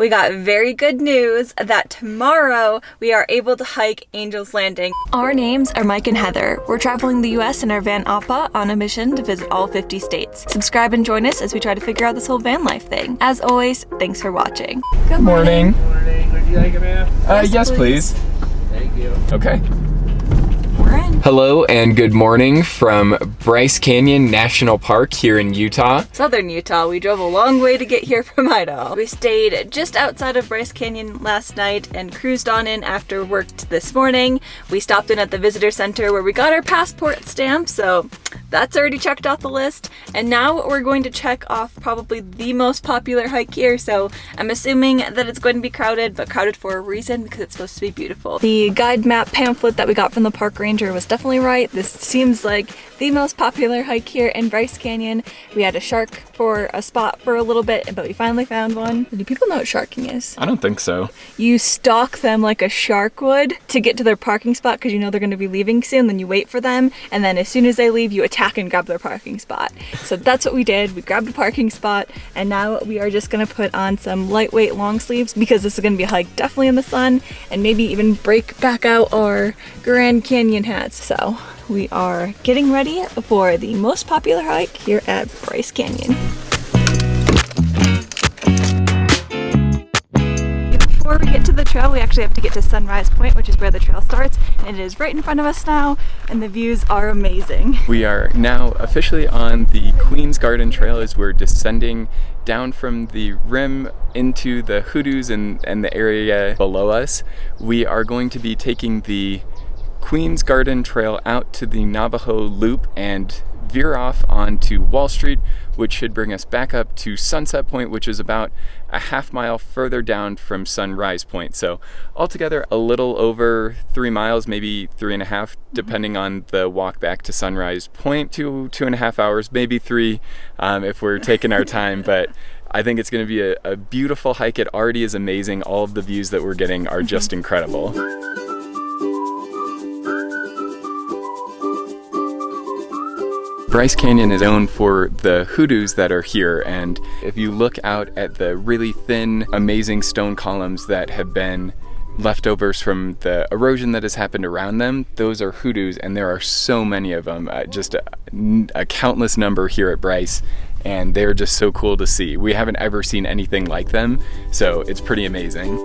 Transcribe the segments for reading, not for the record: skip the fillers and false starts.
We got very good news that tomorrow we are able to hike Angel's Landing. Our names are Mike and Heather. We're traveling the US in our van Appa on a mission to visit all 50 states. Subscribe and join us as we try to figure out this whole van life thing. As always, thanks for watching. Good morning. Good morning. Would you like a map? Yes, please. Thank you. Okay. We're in. Hello and good morning from Bryce Canyon National Park here in Utah. Southern Utah. We drove a long way to get here from Idaho. We stayed just outside of Bryce Canyon last night and cruised on in after work this morning. We stopped in at the visitor center where we got our passport stamp, so that's already checked off the list. And now we're going to check off probably the most popular hike here, so I'm assuming that it's going to be crowded, but crowded for a reason because it's supposed to be beautiful. The guide map pamphlet that we got from the park ranger was definitely right. This seems like the most popular hike here in Bryce Canyon. We had a shark for a spot for a little bit, but we finally found one. Do people know what sharking is? I don't think so. You stalk them like a shark would to get to their parking spot because you know they're going to be leaving soon. Then you wait for them, and then as soon as they leave, you attack and grab their parking spot. So that's what we did. We grabbed a parking spot, and now we are just going to put on some lightweight long sleeves because this is going to be a hike definitely in the sun, and maybe even break back out our Grand Canyon hats. So we are getting ready for the most popular hike here at Bryce Canyon. Before we get to the trail, we actually have to get to Sunrise Point, which is where the trail starts, and it is right in front of us now, and the views are amazing. We are now officially on the Queen's Garden Trail as we're descending down from the rim into the hoodoos and the area below us. We are going to be taking the Queen's Garden Trail out to the Navajo Loop and veer off onto Wall Street, which should bring us back up to Sunset Point, which is about a half mile further down from Sunrise Point. So altogether a little over 3 miles, maybe 3.5, depending on the walk back to Sunrise Point. 2.5 hours, maybe 3 if we're taking our time, but I think it's going to be a beautiful hike. It already is amazing. All of the views that we're getting are just incredible. Bryce Canyon is known for the hoodoos that are here, and if you look out at the really thin, amazing stone columns that have been leftovers from the erosion that has happened around them, those are hoodoos, and there are so many of them, just a countless number here at Bryce, and they're just so cool to see. We haven't ever seen anything like them, so it's pretty amazing.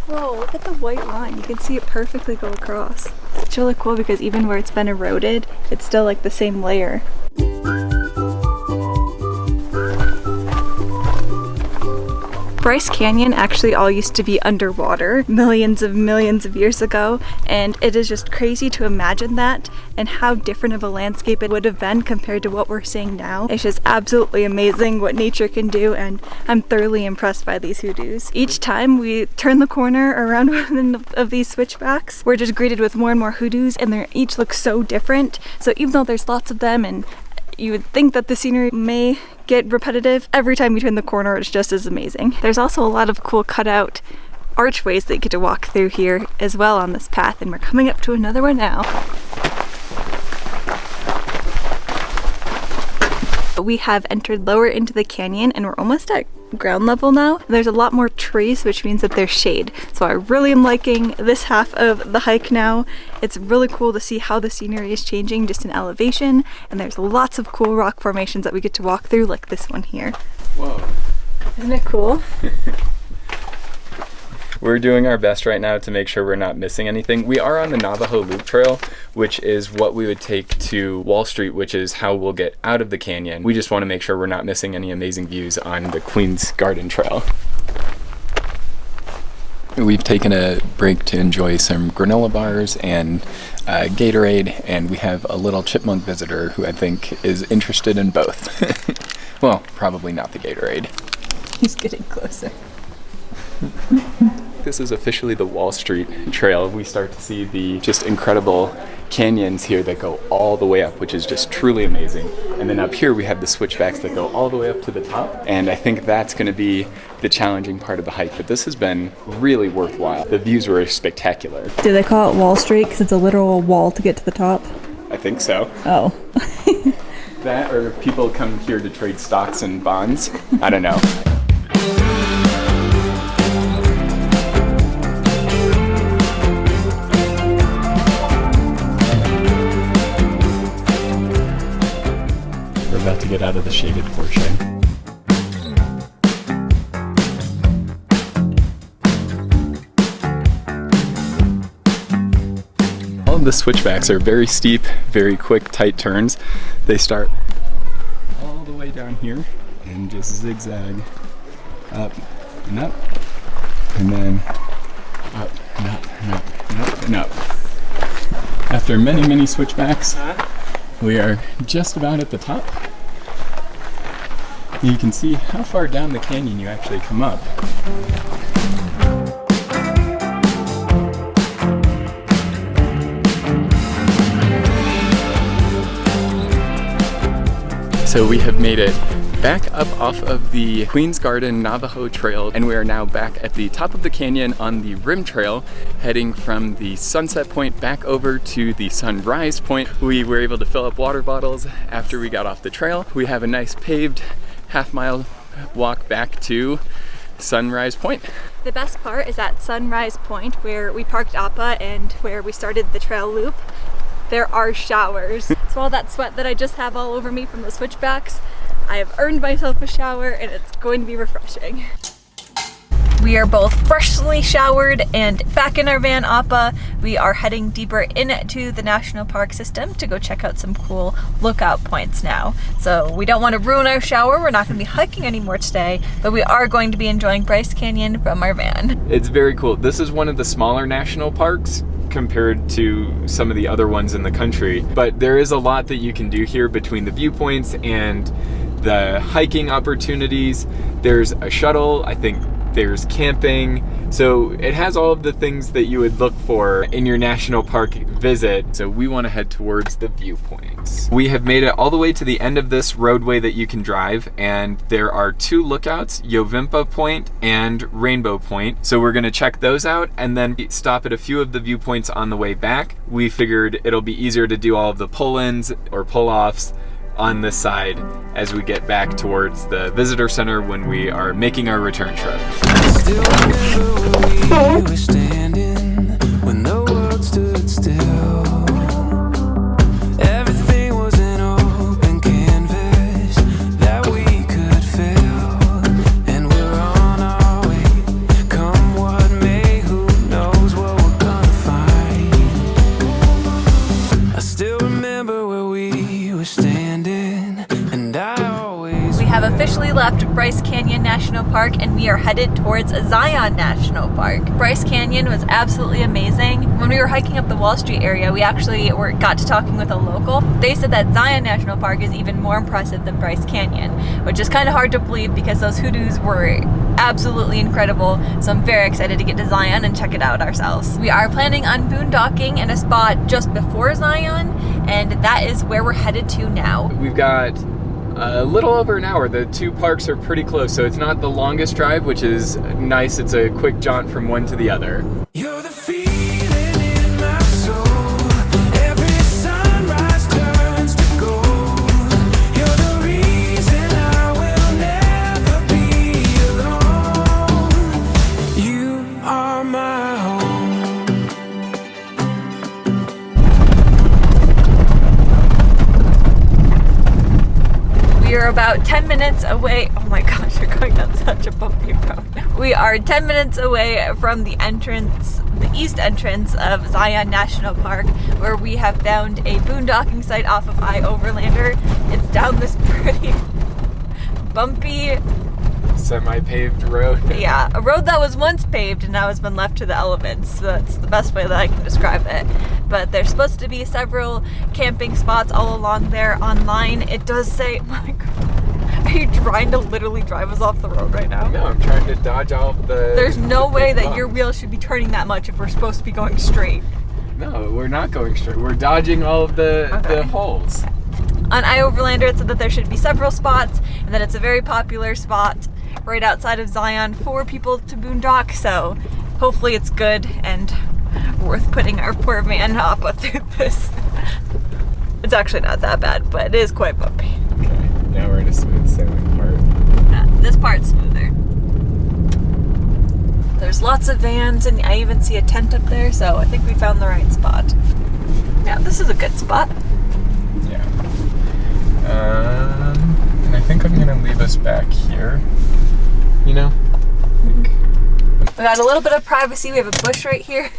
Whoa, look at the white line. You can see it perfectly go across. It's really cool because even where it's been eroded, it's still like the same layer. Bryce Canyon actually all used to be underwater millions of years ago, and it is just crazy to imagine that and how different of a landscape it would have been compared to what we're seeing now. It's just absolutely amazing what nature can do, and I'm thoroughly impressed by these hoodoos. Each time we turn the corner around one of these switchbacks, we're just greeted with more and more hoodoos, and they each look so different. So even though there's lots of them and you would think that the scenery may get repetitive, every time you turn the corner it's just as amazing. There's also a lot of cool cutout archways that you get to walk through here as well on this path, and we're coming up to another one now. We have entered lower into the canyon and we're almost at ground level now. There's a lot more trees, which means that there's shade. So I really am liking this half of the hike now. It's really cool to see how the scenery is changing just in elevation, and there's lots of cool rock formations that we get to walk through, like this one here. Whoa. Isn't it cool? We're doing our best right now to make sure we're not missing anything. We are on the Navajo Loop Trail, which is what we would take to Wall Street, which is how we'll get out of the canyon. We just want to make sure we're not missing any amazing views on the Queen's Garden Trail. We've taken a break to enjoy some granola bars and Gatorade, and we have a little chipmunk visitor who I think is interested in both. Well, probably not the Gatorade. He's getting closer. This is officially the Wall Street Trail. We start to see the just incredible canyons here that go all the way up, which is just truly amazing. And then up here we have the switchbacks that go all the way up to the top, and I think that's going to be the challenging part of the hike, but this has been really worthwhile. The views were spectacular. Do they call it Wall Street because it's a literal wall to get to the top? I think so. Oh. That or people come here to trade stocks and bonds. I don't know. We're about to get out of the shaded portion. All of the switchbacks are very steep, very quick, tight turns. They start all the way down here and just zigzag up and up, and then up and up and up and up and up. After many, many switchbacks, we are just about at the top. You can see how far down the canyon you actually come up. So we have made it back up off of the Queen's Garden Navajo Trail, and we are now back at the top of the canyon on the Rim Trail, heading from the sunset point back over to the sunrise point. We were able to fill up water bottles after we got off the trail. We have a nice paved half-mile walk back to Sunrise Point. The best part is at Sunrise Point, where we parked Appa and where we started the trail loop. There are showers. So all that sweat that I just have all over me from the switchbacks, I have earned myself a shower and it's going to be refreshing. We are both freshly showered and back in our van Appa. We are heading deeper into the national park system to go check out some cool lookout points now. So we don't want to ruin our shower. We're not going to be hiking anymore today, but we are going to be enjoying Bryce Canyon from our van. It's very cool. This is one of the smaller national parks compared to some of the other ones in the country, but there is a lot that you can do here between the viewpoints and the hiking opportunities. There's a shuttle, I think there's camping, so it has all of the things that you would look for in your national park visit. So we want to head towards the viewpoints. We have made it all the way to the end of this roadway that you can drive, and there are two lookouts, Yovimpa Point and Rainbow Point. So we're going to check those out and then stop at a few of the viewpoints on the way back. We figured it'll be easier to do all of the pull-ins or pull-offs on this side as we get back towards the visitor center when we are making our return trip. Still remember where we were standing when the world stood still. Everything was an open canvas that we could fill, and we're on our way. Come what may, who knows what we're gonna find. I still remember where we were standing, and I always. We have officially left Bryce Canyon National Park and we are headed towards Zion National Park. Bryce Canyon was absolutely amazing. When we were hiking up the Wall Street area, we actually got to talking with a local. They said that Zion National Park is even more impressive than Bryce Canyon, which is kind of hard to believe because those hoodoos were absolutely incredible. So I'm very excited to get to Zion and check it out ourselves. We are planning on boondocking in a spot just before Zion, and that is where we're headed to now. We've got a little over an hour. The two parks are pretty close, so it's not the longest drive, which is nice. It's a quick jaunt from one to the other. You're the feeling in my soul. Every sunrise turns to gold. You're the reason I will never be alone. You are my home. We are about 10 minutes away. Oh my gosh, we're going down such a bumpy road. We are 10 minutes away from the entrance, the east entrance of Zion National Park, where we have found a boondocking site off of I-Overlander. It's down this pretty bumpy, Semi-paved road. yeah, a road that was once paved and now has been left to the elements. So that's the best way that I can describe it. But there's supposed to be several camping spots all along there. Online it does say, oh my god, are you trying to literally drive us off the road right now? No, I'm trying to dodge all of the... There's no the way that bumps. your wheels should be turning that much if we're supposed to be going straight. No, we're not going straight. We're dodging all of the holes. On I-Overlander it said that there should be several spots and that it's a very popular spot right outside of Zion for people to boondock, so hopefully it's good and worth putting our poor van Appa through this. It's actually not that bad, but it is quite bumpy. Okay, now we're in a smooth sailing part. Yeah, this part's smoother. There's lots of vans, and I even see a tent up there, so I think we found the right spot. Yeah, this is a good spot. Yeah. And I think I'm gonna leave us back here. You know? We got a little bit of privacy. We have a bush right here,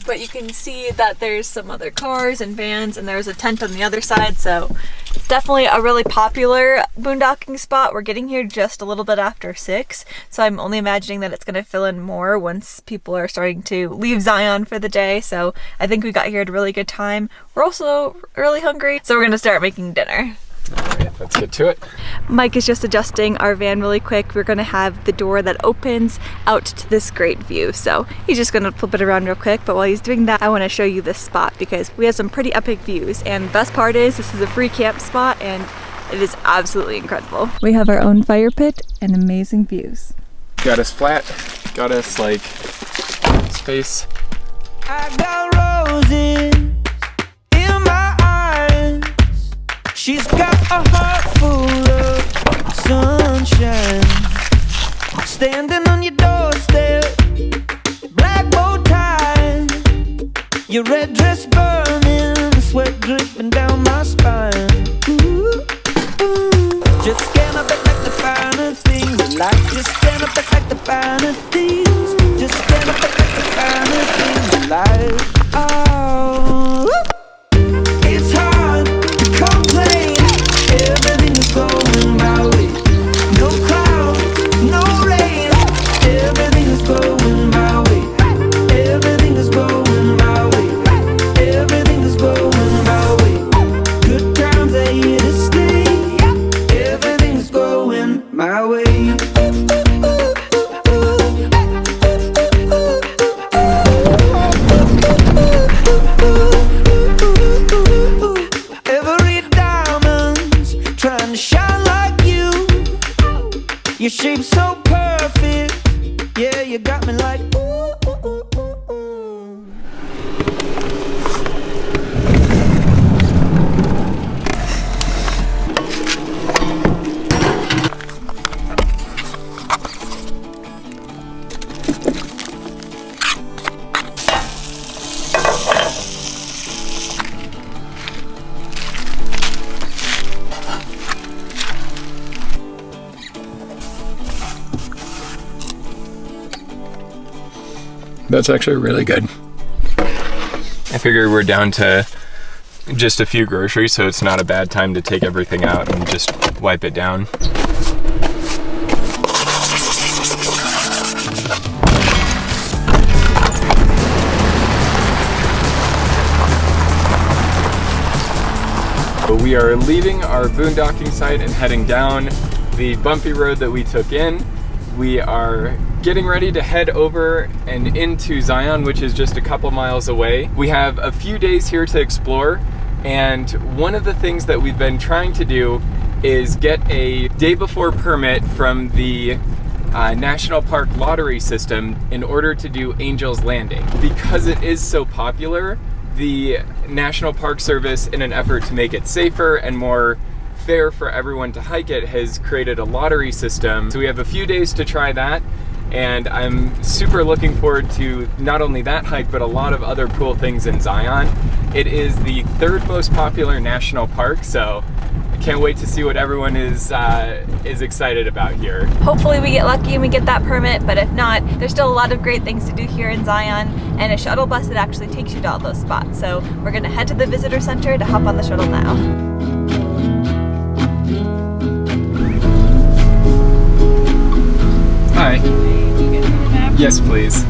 but you can see that there's some other cars and vans, and there's a tent on the other side, so it's definitely a really popular boondocking spot. We're getting here just a little bit after 6, so I'm only imagining that it's going to fill in more once people are starting to leave Zion for the day, so I think we got here at a really good time. We're also really hungry, so we're going to start making dinner. Alright, let's get to it. Mike is just adjusting our van really quick. We're gonna have the door that opens out to this great view. So he's just gonna flip it around real quick. But while he's doing that, I wanna show you this spot because we have some pretty epic views. And the best part is this is a free camp spot and it is absolutely incredible. We have our own fire pit and amazing views. Got us flat, got us like space. I got roses in my eyes. She's got a heart full of sunshine. Standing on your doorstep, black bow tie, your red dress burning, sweat dripping down my spine. Ooh, ooh. Just scan up like the finer things in life. Just scan up like the finer things. Just scan up like the finer things in life. Oh, it's hard to complain. Everything is going my way. No clouds, no rain. Everything is going my way. Everything is going my way. Everything is going my way. Good times are here to stay. Everything is going my way. Your shape's so perfect, yeah, you got me like ooh, ooh, ooh, ooh, ooh. That's actually really good. I figure we're down to just a few groceries, so it's not a bad time to take everything out and just wipe it down. But we are leaving our boondocking site and heading down the bumpy road that we took in. We are getting ready to head over and into Zion, which is just a couple miles away. We have a few days here to explore, and one of the things that we've been trying to do is get a day before permit from the National Park lottery system in order to do Angel's Landing. Because it is so popular, the National Park Service, in an effort to make it safer and more fair for everyone to hike it, has created a lottery system. So we have a few days to try that, and I'm super looking forward to not only that hike, but a lot of other cool things in Zion. It is the 3rd most popular national park, so I can't wait to see what everyone is excited about here. Hopefully we get lucky and we get that permit, but if not, there's still a lot of great things to do here in Zion, and a shuttle bus that actually takes you to all those spots. So we're gonna head to the visitor center to hop on the shuttle now. Hi. Yes, please.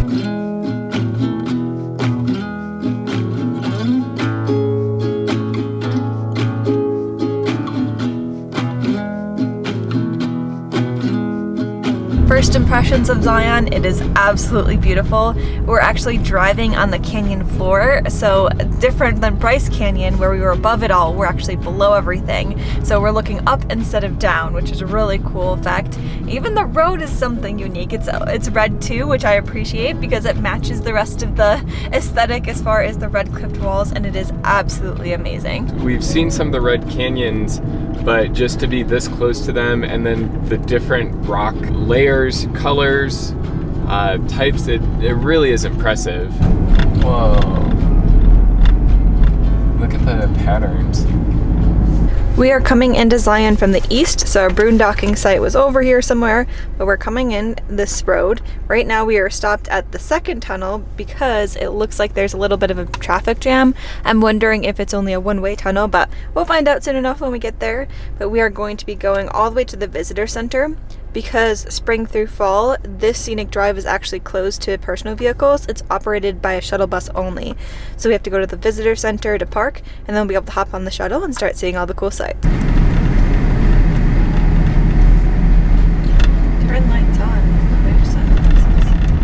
First first impressions of Zion, it is absolutely beautiful. We're actually driving on the canyon floor, so different than Bryce Canyon where we were above it all, we're actually below everything. So we're looking up instead of down, which is a really cool effect. Even the road is something unique. It's red too, which I appreciate because it matches the rest of the aesthetic as far as the red clipped walls, and it is absolutely amazing. We've seen some of the red canyons, but just to be this close to them, and then the different rock layers, colors, types, it really is impressive. Whoa. Look at the patterns. We are coming into Zion from the east, so our boondocking site was over here somewhere, but we're coming in this road. Right now we are stopped at the second tunnel because it looks like there's a little bit of a traffic jam. I'm wondering if it's only a one-way tunnel, but we'll find out soon enough when we get there. But we are going to be going all the way to the visitor center because spring through fall, this scenic drive is actually closed to personal vehicles. It's operated by a shuttle bus only. So we have to go to the visitor center to park, and then we'll be able to hop on the shuttle and start seeing all the cool sights. Turn lights on.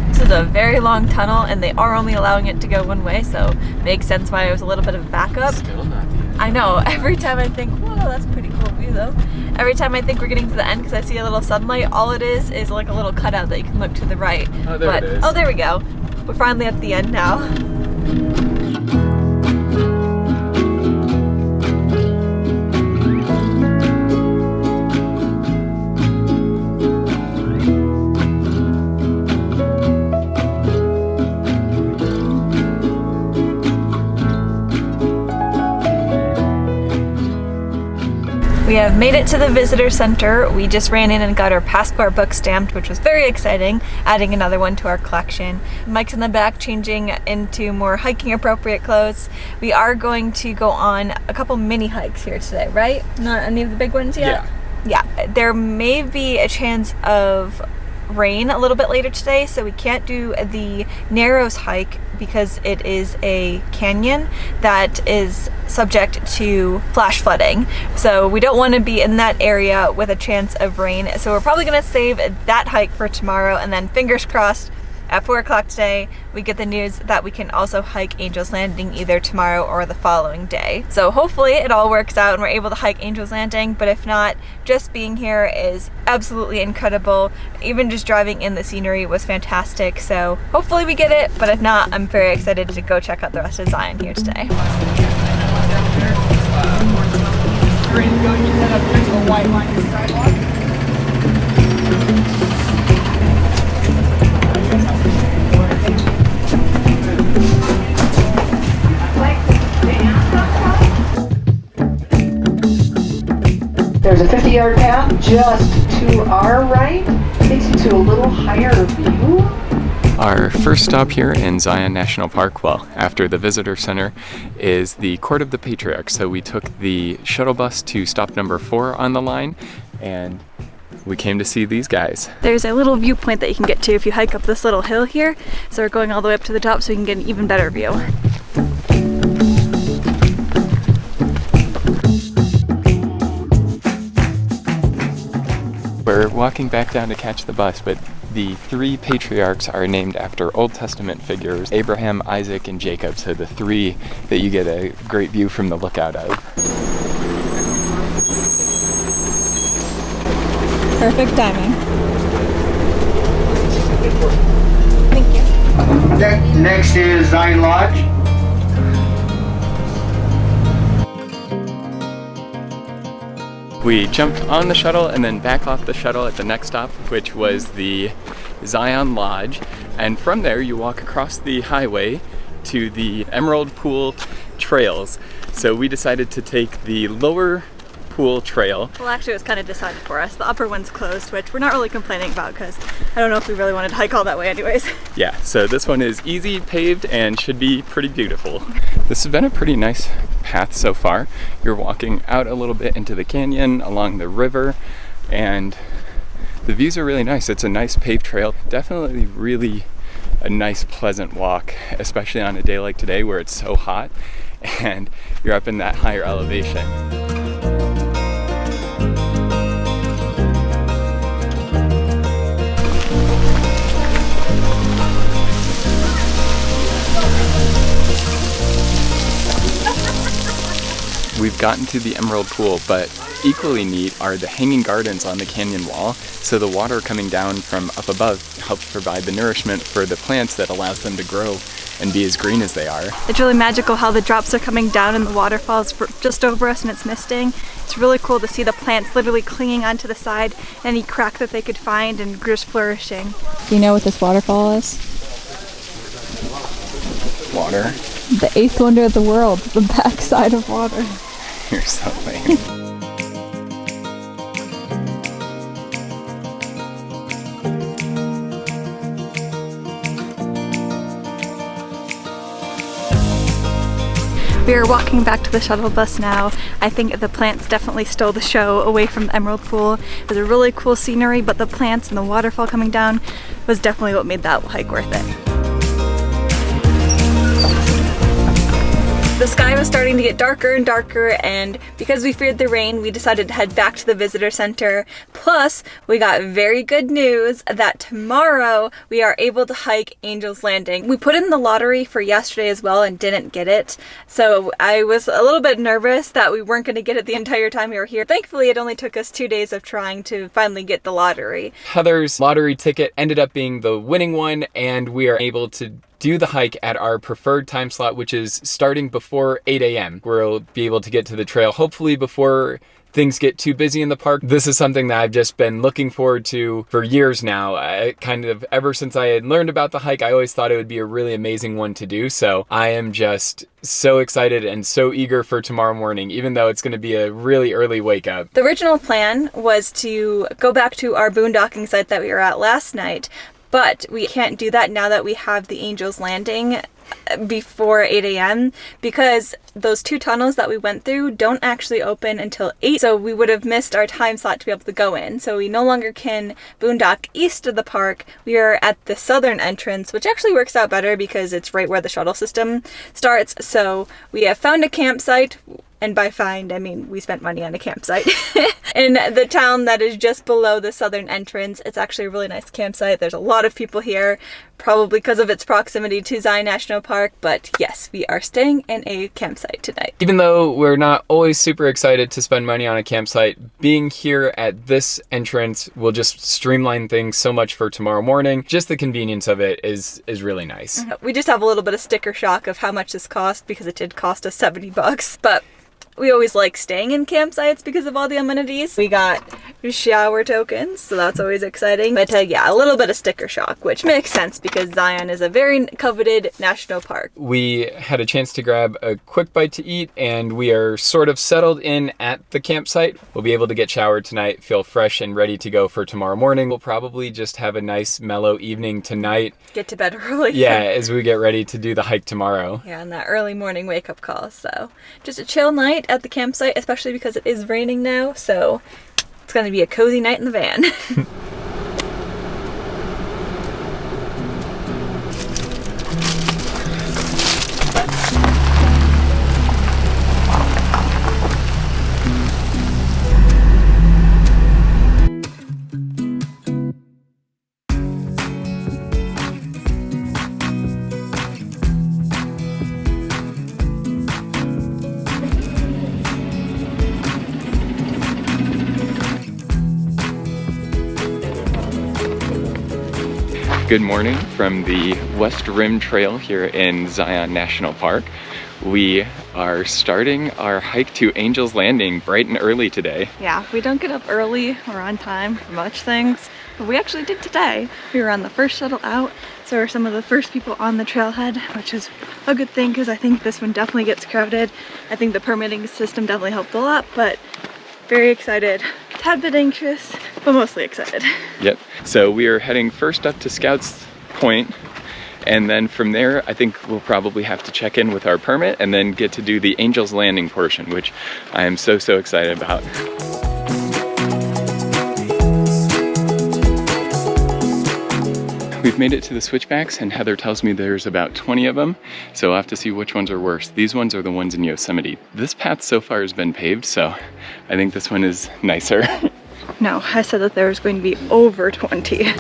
This is a very long tunnel, and they are only allowing it to go one way, so makes sense why it was a little bit of a backup. Still not the end. I know, every time I think, whoa, that's a pretty cool view though. Every time I think we're getting to the end because I see a little sunlight, all it is like a little cutout that you can look to the right. Oh, there it is. Oh, there we go. We're finally at the end now. We have made it to the visitor center. We just ran in and got our passport book stamped, which was very exciting, adding another one to our collection. Mike's in the back changing into more hiking appropriate clothes. We are going to go on a couple mini hikes here today, right? Not any of the big ones yet? Yeah. There may be a chance of rain a little bit later today, so we can't do the Narrows hike because it is a canyon that is subject to flash flooding. So we don't want to be in that area with a chance of rain. So we're probably going to save that hike for tomorrow, and then fingers crossed at 4 o'clock today we get the news that we can also hike Angel's Landing either tomorrow or the following day. So hopefully it all works out and we're able to hike Angel's Landing, but if not, just being here is absolutely incredible. Even just driving in the scenery was fantastic, so hopefully we get it, but if not, I'm very excited to go check out the rest of Zion here today. There's a 50-yard path just to our right, takes you to a little higher view. Our first stop here in Zion National Park, well, after the visitor center, is the Court of the Patriarchs. So we took the shuttle bus to stop number 4 on the line, and we came to see these guys. There's a little viewpoint that you can get to if you hike up this little hill here. So we're going all the way up to the top so we can get an even better view. We're walking back down to catch the bus, but the 3 patriarchs are named after Old Testament figures, Abraham, Isaac, and Jacob, so the 3 that you get a great view from the lookout of. Perfect timing. Thank you. Next is Zion Lodge. We jumped on the shuttle and then back off the shuttle at the next stop, which was the Zion Lodge. And from there you walk across the highway to the Emerald Pool Trails. So we decided to take the lower pool trail. Well, actually it was kind of decided for us. The upper one's closed, which we're not really complaining about because I don't know if we really wanted to hike all that way anyways. Yeah, so this one is easy, paved, and should be pretty beautiful. This has been a pretty nice path so far. You're walking out a little bit into the canyon along the river, and the views are really nice. It's a nice paved trail. Definitely really a nice, pleasant walk, especially on a day like today where it's so hot and you're up in that higher elevation. we've gotten to the Emerald Pool, but equally neat are the hanging gardens on the canyon wall. So the water coming down from up above helps provide the nourishment for the plants that allows them to grow and be as green as they are. It's really magical how the drops are coming down and the waterfalls just over us and it's misting. It's really cool to see the plants literally clinging onto the side, any crack that they could find, and just flourishing. Do you know what this waterfall is? Water. The 8th wonder of the world, the backside of water. You're so lame. We are walking back to the shuttle bus now. I think the plants definitely stole the show away from the Emerald Pool. It was a really cool scenery, but the plants and the waterfall coming down was definitely what made that hike worth it. The sky was starting to get darker and darker, and because we feared the rain, we decided to head back to the visitor center. Plus, we got very good news that tomorrow we are able to hike Angel's Landing. We put in the lottery for yesterday as well and didn't get it, so I was a little bit nervous that we weren't going to get it the entire time we were here. Thankfully, it only took us 2 days of trying to finally get the lottery. Heather's lottery ticket ended up being the winning one, and we are able to do the hike at our preferred time slot, which is starting before 8 a.m. We'll be able to get to the trail hopefully before things get too busy in the park. This is something that I've just been looking forward to for years now. Ever since I had learned about the hike, I always thought it would be a really amazing one to do. So I am just so excited and so eager for tomorrow morning, even though it's going to be a really early wake up. The original plan was to go back to our boondocking site that we were at last night, but we can't do that now that we have the Angel's Landing before 8 a.m. because those 2 tunnels that we went through don't actually open until 8, so we would have missed our time slot to be able to go in. So we no longer can boondock east of the park. We are at the southern entrance, which actually works out better because it's right where the shuttle system starts. So we have found a campsite, and by find I mean we spent money on a campsite in the town that is just below the southern entrance. It's actually a really nice campsite. There's a lot of people here, probably because of its proximity to Zion National Park, but yes, we are staying in a campsite tonight. Even though we're not always super excited to spend money on a campsite, being here at this entrance will just streamline things so much for tomorrow morning. Just the convenience of it is really nice. We just have a little bit of sticker shock of how much this cost because it did cost us $70, but we always like staying in campsites because of all the amenities. We got shower tokens, so that's always exciting. But yeah, a little bit of sticker shock, which makes sense because Zion is a very coveted national park. We had a chance to grab a quick bite to eat, and we are sort of settled in at the campsite. We'll be able to get showered tonight, feel fresh and ready to go for tomorrow morning. We'll probably just have a nice mellow evening tonight. Get to bed early. Yeah, as we get ready to do the hike tomorrow. Yeah, and that early morning wake-up call. So just a chill night at the campsite, especially because it is raining now, so it's going to be a cozy night in the van. Good morning from the West Rim Trail here in Zion National Park. We are starting our hike to Angel's Landing bright and early today. Yeah, we don't get up early or on time for much things, but we actually did today. We were on the first shuttle out, so we're some of the first people on the trailhead, which is a good thing because I think this one definitely gets crowded. I think the permitting system definitely helped a lot, but very excited. A tad bit anxious, but mostly excited. Yep. So we are heading first up to Scouts Point, and then from there I think we'll probably have to check in with our permit and then get to do the Angel's Landing portion, which I am so excited about. We've made it to the switchbacks, and Heather tells me there's about 20 of them, so I'll have to see which ones are worse. These ones are the ones in Yosemite. This path so far has been paved, so I think this one is nicer. No, I said that there was going to be over 20.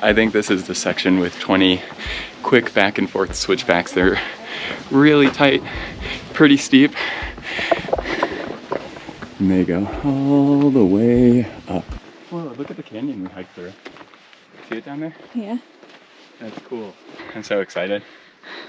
I think this is the section with 20 quick back and forth switchbacks. They're really tight, pretty steep. And they go all the way up. Whoa, look at the canyon we hiked through. See it down there? Yeah. That's cool. I'm so excited.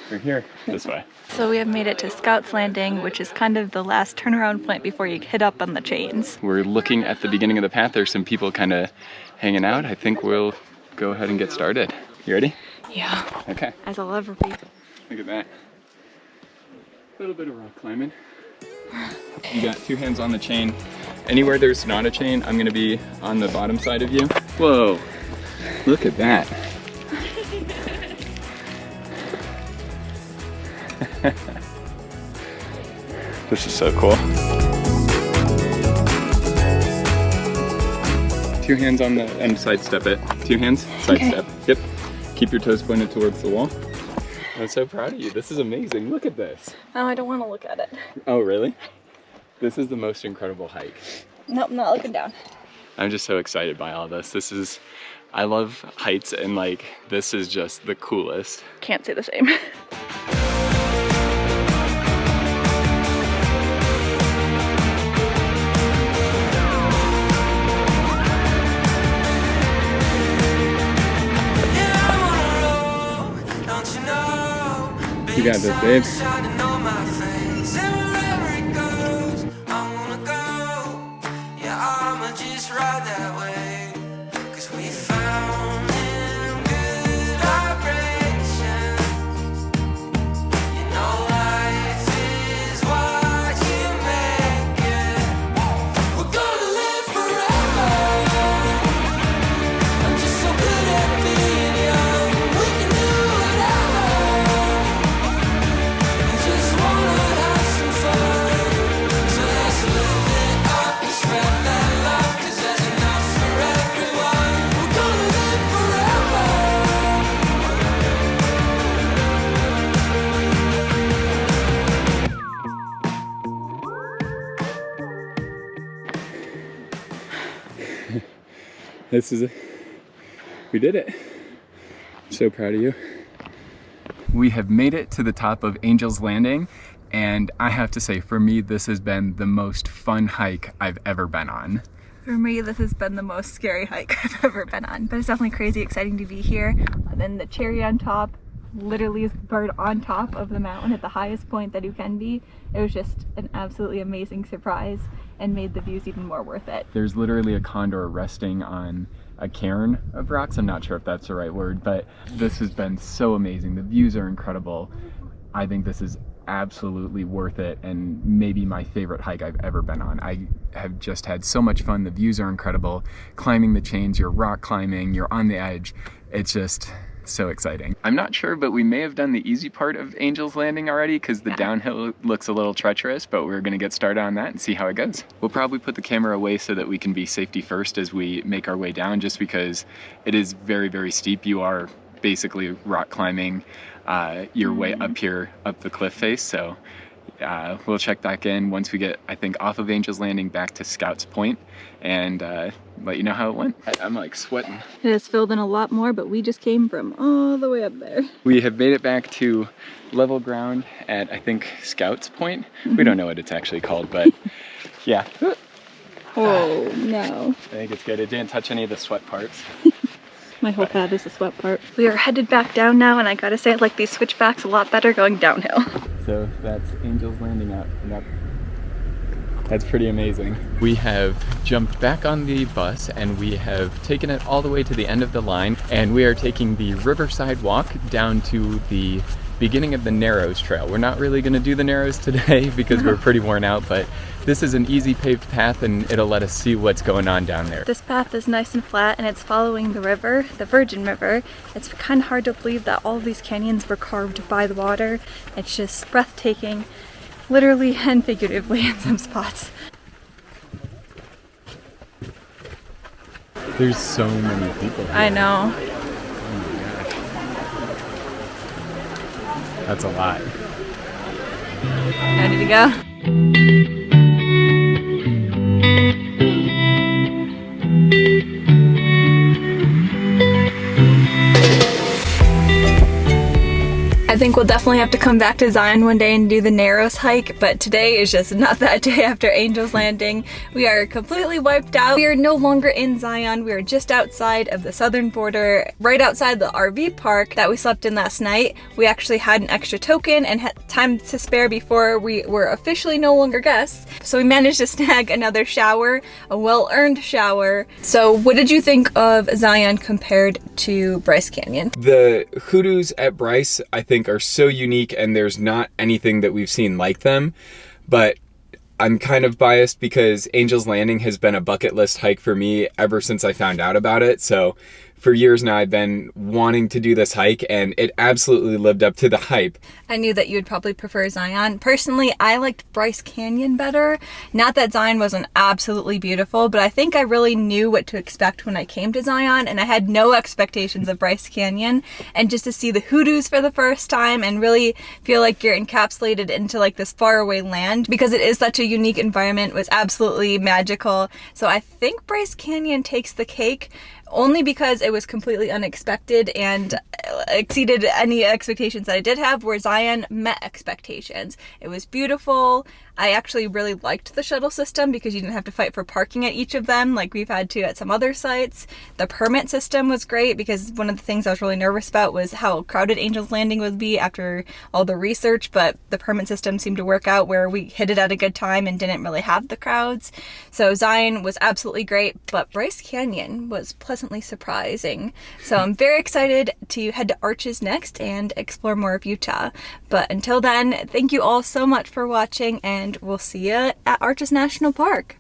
We're here this way. So we have made it to Scout's Landing, which is kind of the last turnaround point before you hit up on the chains. We're looking at the beginning of the path. There's some people kind of hanging out. I think we'll go ahead and get started. You ready? Yeah. Okay. As I'll ever be. Look at that. A little bit of rock climbing. You got 2 hands on the chain. Anywhere there's not a chain, I'm gonna be on the bottom side of you. Whoa, look at that. This is so cool. 2 hands on the, and sidestep it. 2 hands, sidestep. Okay. Yep. Keep your toes pointed towards the wall. I'm so proud of you. This is amazing. Look at this. No, I don't want to look at it. Oh, really? This is the most incredible hike. Nope, I'm not looking down. I'm just so excited by all this. I love heights, and like, this is just the coolest. Can't say the same. You got this, babe. We did it. I'm so proud of you. We have made it to the top of Angel's Landing, and I have to say, for me, this has been the most fun hike I've ever been on. For me, this has been the most scary hike I've ever been on, but it's definitely crazy exciting to be here. And then the cherry on top literally is the bird on top of the mountain at the highest point that you can be. It was just an absolutely amazing surprise and made the views even more worth it. There's literally a condor resting on a cairn of rocks. I'm not sure if that's the right word, but this has been so amazing. The views are incredible. I think this is absolutely worth it, and maybe my favorite hike I've ever been on. I have just had so much fun. The views are incredible. Climbing the chains, you're rock climbing, you're on the edge. It's just so exciting. I'm not sure, but we may have done the easy part of Angel's Landing already, because the downhill looks a little treacherous, but we're gonna get started on that and see how it goes. We'll probably put the camera away so that we can be safety first as we make our way down, just because it is very, very steep. You are basically rock climbing your way up here, up the cliff face. So we'll check back in once we get, I think, off of Angel's Landing back to Scouts Point, and let you know how it went. I'm like sweating. It has filled in a lot more, but we just came from all the way up there. We have made it back to level ground at, I think, Scouts Point. We don't know what it's actually called, but yeah. Oh no. I think it's good. It didn't touch any of the sweat parts. My whole pad is the sweat part. We are headed back down now, and I gotta say I like these switchbacks a lot better going downhill. So that's Angel's Landing up. That's pretty amazing. We have jumped back on the bus, and we have taken it all the way to the end of the line, and we are taking the Riverside walk down to the beginning of the Narrows Trail. We're not really gonna do the Narrows today because we're pretty worn out, but this is an easy paved path, and it'll let us see what's going on down there. This path is nice and flat, and it's following the river, the Virgin River. It's kind of hard to believe that all of these canyons were carved by the water. It's just breathtaking, literally and figuratively in some spots. There's so many people here. I know. That's a lot. Ready to go? I think we'll definitely have to come back to Zion one day and do the Narrows hike, but today is just not that day after Angel's Landing. We are completely wiped out. We are no longer in Zion. We are just outside of the southern border, right outside the RV park that we slept in last night. We actually had an extra token and had time to spare before we were officially no longer guests. So we managed to snag another shower, a well-earned shower. So what did you think of Zion compared to Bryce Canyon? The hoodoos at Bryce, I think, are so unique, and there's not anything that we've seen like them. But I'm kind of biased because Angel's Landing has been a bucket list hike for me ever since I found out about it. So for years now, I've been wanting to do this hike, and it absolutely lived up to the hype. I knew that you would probably prefer Zion. Personally, I liked Bryce Canyon better. Not that Zion wasn't absolutely beautiful, but I think I really knew what to expect when I came to Zion, and I had no expectations of Bryce Canyon. And just to see the hoodoos for the first time and really feel like you're encapsulated into like this faraway land, because it is such a unique environment, was absolutely magical. So I think Bryce Canyon takes the cake, only because it was completely unexpected and exceeded any expectations that I did have, where Zion met expectations. It was beautiful. I actually really liked the shuttle system because you didn't have to fight for parking at each of them like we've had to at some other sites. The permit system was great because one of the things I was really nervous about was how crowded Angel's Landing would be after all the research, but the permit system seemed to work out where we hit it at a good time and didn't really have the crowds. So Zion was absolutely great, but Bryce Canyon was pleasantly surprising. So I'm very excited to head to Arches next and explore more of Utah. But until then, thank you all so much for watching, and we'll see you at Arches National Park.